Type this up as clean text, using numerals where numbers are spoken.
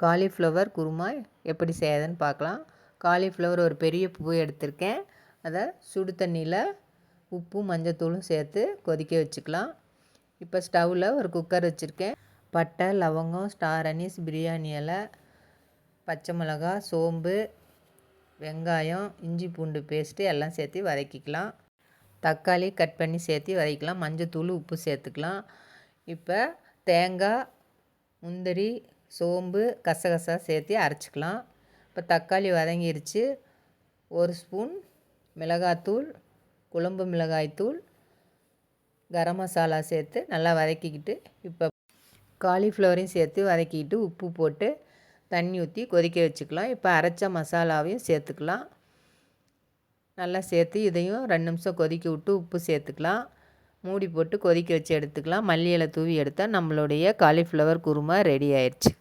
Cauliflower kurma எப்படி செய்யறதுன்னு பார்க்கலாம். காலிஃப்ளவர் ஒரு பெரிய பூ எடுத்திருக்கேன். அதை சுடு தண்ணியில் உப்பு மஞ்சத்தூளும் சேர்த்து கொதிக்க வச்சுக்கலாம். இப்போ ஸ்டவ்வில் ஒரு குக்கர் வச்சுருக்கேன். பட்டை, லவங்கம், ஸ்டார் அனீஸ், பிரியாணி இலை, பச்சை மிளகா, சோம்பு, வெங்காயம், இஞ்சி பூண்டு பேஸ்ட்டு எல்லாம் சேர்த்து வதக்கிக்கலாம். தக்காளி கட் பண்ணி சேர்த்து வதக்கிக்கலாம். மஞ்சத்தூள், உப்பு சேர்த்துக்கலாம். இப்போ தேங்காய், முந்திரி, சோம்பு, கசகசா சேர்த்து அரைச்சிக்கலாம். இப்போ தக்காளி வதங்கிருச்சு. ஒரு ஸ்பூன் மிளகாத்தூள், குழம்பு மிளகாய்த்தூள், கரம் மசாலா சேர்த்து நல்லா வதக்கிக்கிட்டு இப்போ காலிஃப்ளவரையும் சேர்த்து வதக்கிக்கிட்டு உப்பு போட்டு தண்ணி ஊற்றி கொதிக்க வச்சுக்கலாம். இப்போ அரைச்ச மசாலாவையும் சேர்த்துக்கலாம். நல்லா சேர்த்து இதையும் 2 நிமிஷம் கொதிக்க விட்டு உப்பு சேர்த்துக்கலாம். மூடி போட்டு கொதிக்க வச்சு எடுத்துக்கலாம். மல்லி இலை தூவி எடுத்தால் நம்மளுடைய காலிஃப்ளவர் குருமா ரெடி ஆயிடுச்சு.